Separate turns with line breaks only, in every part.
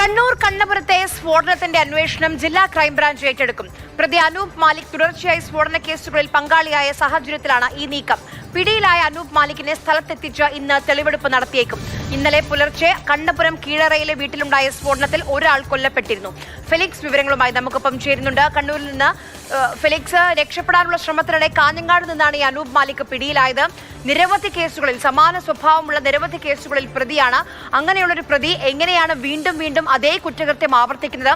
കണ്ണൂർ കണ്ണപുരത്തെ സ്ഫോടനത്തിന്റെ അന്വേഷണം ജില്ലാ ക്രൈംബ്രാഞ്ച് ഏറ്റെടുക്കും. പ്രതി അനൂപ് മാലിക് തുടർച്ചയായി സ്ഫോടന കേസുകളിൽ പങ്കാളിയായ സാഹചര്യത്തിലാണ് ഈ നീക്കം. പിടിയിലായ അനൂപ് മാലിക്കിനെ സ്ഥലത്തെത്തിച്ച് ഇന്ന് തെളിവെടുപ്പ് നടത്തിയേക്കും. ഇന്നലെ പുലർച്ചെ കണ്ണപുരം കീഴറയിലെ വീട്ടിലുണ്ടായ സ്ഫോടനത്തിൽ ഒരാൾ കൊല്ലപ്പെട്ടിരുന്നു. ഫെലിക്സ് വിവരങ്ങളുമായി നമുക്കൊപ്പം ചേരുന്നുണ്ട്. കണ്ണൂരിൽ നിന്ന് ഫെലിക്സ്, രക്ഷപ്പെടാനുള്ള ശ്രമത്തിനിടെ കാഞ്ഞങ്ങാട് നിന്നാണ് ഈ അനൂപ് മാലിക് പിടിയിലായത്. നിരവധി കേസുകളിൽ, സമാന സ്വഭാവമുള്ള നിരവധി കേസുകളിൽ പ്രതിയാണ്. അങ്ങനെയുള്ളൊരു പ്രതി എങ്ങനെയാണ് വീണ്ടും വീണ്ടും അതേ കുറ്റകൃത്യം ആവർത്തിക്കുന്നത്?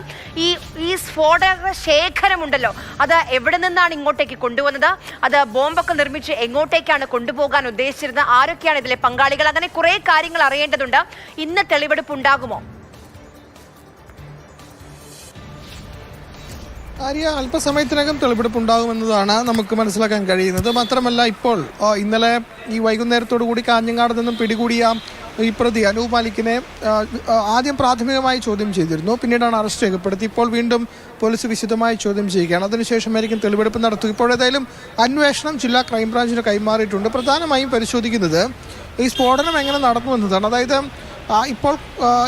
ഈ സ്ഫോടക ശേഖരമുണ്ടല്ലോ, അത് എവിടെ നിന്നാണ് ഇങ്ങോട്ടേക്ക് കൊണ്ടുവന്നത്? അത് ബോംബൊക്കെ നിർമ്മിച്ച് എങ്ങോട്ടേക്കാണ് കൊണ്ടുപോകാൻ ഉദ്ദേശിച്ചിരുന്നത്? ആരൊക്കെയാണ് ഇതിലെ പങ്കാളികൾ? അങ്ങനെ കുറെ കാര്യങ്ങൾ അറിയേണ്ടതുണ്ട്. ഇന്ന് തെളിവെടുപ്പ് ഉണ്ടാകുമോ?
ആര്യ, അല്പസമയത്തിനകം തെളിവെടുപ്പ് ഉണ്ടാകുമെന്നതാണ് നമുക്ക് മനസ്സിലാക്കാൻ കഴിയുന്നത്. മാത്രമല്ല, ഇപ്പോൾ ഇന്നലെ ഈ വൈകുന്നേരത്തോടു കൂടി കാഞ്ഞങ്ങാട് നിന്നും പിടികൂടിയ ഈ പ്രതി അനൂപ് മാലിക്കിനെ ആദ്യം പ്രാഥമികമായി ചോദ്യം ചെയ്തിരുന്നു. പിന്നീടാണ് അറസ്റ്റ് രേഖപ്പെടുത്തി. ഇപ്പോൾ വീണ്ടും പോലീസ് വിശദമായി ചോദ്യം ചെയ്യുകയാണ്. അതിനുശേഷമായിരിക്കും തെളിവെടുപ്പ് നടത്തുക. ഇപ്പോഴേതായാലും അന്വേഷണം ജില്ലാ ക്രൈംബ്രാഞ്ചിന് കൈമാറിയിട്ടുണ്ട്. പ്രധാനമായും പരിശോധിക്കുന്നത് ഈ സ്ഫോടനം എങ്ങനെ നടന്നു എന്നതാണ്. അതായത് ഇപ്പോൾ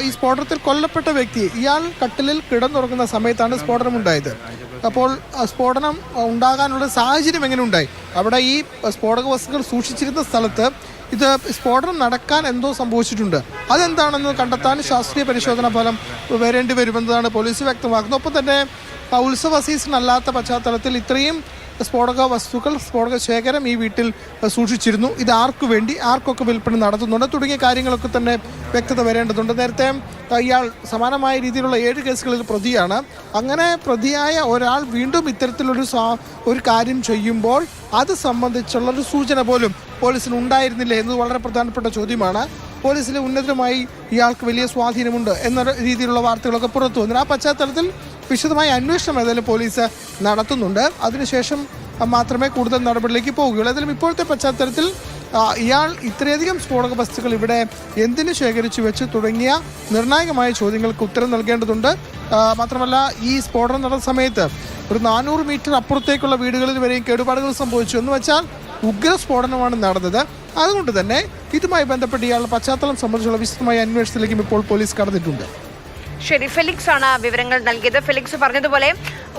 ഈ സ്ഫോടനത്തിൽ കൊല്ലപ്പെട്ട വ്യക്തി ഇയാൾ കട്ടിലിൽ കിടന്നുറങ്ങുന്ന സമയത്താണ് സ്ഫോടനം ഉണ്ടായത്. അപ്പോൾ സ്ഫോടനം ഉണ്ടാകാനുള്ള സാഹചര്യം എങ്ങനെ ഉണ്ടായി? അവിടെ ഈ സ്ഫോടക വസ്തുക്കൾ സൂക്ഷിച്ചിരുന്ന സ്ഥലത്ത് ഇത് സ്ഫോടനം നടക്കാൻ എന്തോ സംഭവിച്ചിട്ടുണ്ട്. അതെന്താണെന്ന് കണ്ടെത്താൻ ശാസ്ത്രീയ പരിശോധനാ ഫലം വരേണ്ടി വരുമെന്നതാണ് പോലീസ് വ്യക്തമാക്കുന്നത്. ഒപ്പം തന്നെ ഉത്സവ സീസൺ അല്ലാത്ത പശ്ചാത്തലത്തിൽ ഇത്രയും സ്ഫോടക വസ്തുക്കൾ, സ്ഫോടക ശേഖരം ഈ വീട്ടിൽ സൂക്ഷിച്ചിരുന്നു. ഇത് ആർക്കു വേണ്ടി, ആർക്കൊക്കെ വിൽപ്പന നടത്തുന്നുണ്ട് തുടങ്ങിയ കാര്യങ്ങളൊക്കെ തന്നെ വ്യക്തത വരേണ്ടതുണ്ട്. നേരത്തെ ഇയാൾ സമാനമായ രീതിയിലുള്ള 7 കേസുകളിൽ പ്രതിയാണ്. അങ്ങനെ പ്രതിയായ ഒരാൾ വീണ്ടും ഇത്തരത്തിലൊരു കാര്യം ചെയ്യുമ്പോൾ അത് സംബന്ധിച്ചുള്ളൊരു സൂചന പോലും പോലീസിന് ഉണ്ടായിരുന്നില്ല എന്നത് വളരെ പ്രധാനപ്പെട്ട ചോദ്യമാണ്. പോലീസിലെ ഉന്നതരുമായി ഇയാൾക്ക് വലിയ സ്വാധീനമുണ്ട് എന്ന രീതിയിലുള്ള വാർത്തകളൊക്കെ പുറത്തു വന്നു. ആ പശ്ചാത്തലത്തിൽ വിശദമായ അന്വേഷണം ഏതായാലും പോലീസ് നടത്തുന്നുണ്ട്. അതിനുശേഷം മാത്രമേ കൂടുതൽ നടപടിയിലേക്ക് പോവുകയുള്ളൂ. ഏതായാലും ഇപ്പോഴത്തെ പശ്ചാത്തലത്തിൽ ഇയാൾ ഇത്രയധികം സ്ഫോടക വസ്തുക്കൾ ഇവിടെ എന്തിനു ശേഖരിച്ചു വെച്ച് തുടങ്ങിയ നിർണായകമായ ചോദ്യങ്ങൾക്ക് ഉത്തരം നൽകേണ്ടതുണ്ട്. മാത്രമല്ല, ഈ സ്ഫോടനം നടന്ന സമയത്ത് ഒരു 400 മീറ്റർ അപ്പുറത്തേക്കുള്ള വീടുകളിൽ വരെയും കേടുപാടുകൾ സംഭവിച്ചു. എന്ന് വെച്ചാൽ ഉഗ്ര സ്ഫോടനമാണ് നടന്നത്. അതുകൊണ്ട് തന്നെ ഇതുമായി ബന്ധപ്പെട്ട് ഇയാളുടെ പശ്ചാത്തലം സംബന്ധിച്ചുള്ള വിശദമായ അന്വേഷണത്തിലേക്കും ഇപ്പോൾ പോലീസ് കടന്നിട്ടുണ്ട്.
ശരി, ഫെലിക്സ് ആണ് വിവരങ്ങൾ നൽകിയത്. ഫെലിക്സ് പറഞ്ഞതുപോലെ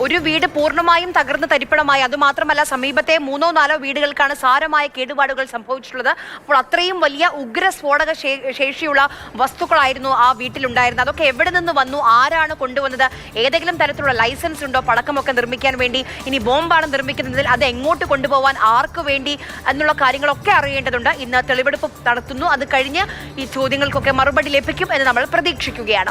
ഒരു വീട് പൂർണ്ണമായും തകർന്ന് തരിപ്പണമായി. അതുമാത്രമല്ല, സമീപത്തെ 3-4 വീടുകൾക്കാണ് സാരമായ കേടുപാടുകൾ സംഭവിച്ചിട്ടുള്ളത്. അപ്പോൾ അത്രയും വലിയ ഉഗ്ര സ്ഫോടക ശേഷിയുള്ള വസ്തുക്കളായിരുന്നു ആ വീട്ടിലുണ്ടായിരുന്നത്. അതൊക്കെ എവിടെ നിന്ന് വന്നു? ആരാണ് കൊണ്ടുവന്നത്? ഏതെങ്കിലും തരത്തിലുള്ള ലൈസൻസ് ഉണ്ടോ പടക്കമൊക്കെ നിർമ്മിക്കാൻ വേണ്ടി? ഇനി ബോംബാണ് നിർമ്മിക്കുന്നതിൽ അത് എങ്ങോട്ട് കൊണ്ടുപോകാൻ, ആർക്ക് വേണ്ടി എന്നുള്ള കാര്യങ്ങളൊക്കെ അറിയേണ്ടതുണ്ട്. ഇന്ന് തെളിവെടുപ്പ് നടത്തുന്നു. അത് കഴിഞ്ഞ് ഈ ചോദ്യങ്ങൾക്കൊക്കെ മറുപടി ലഭിക്കും എന്ന് നമ്മൾ പ്രതീക്ഷിക്കുകയാണ്.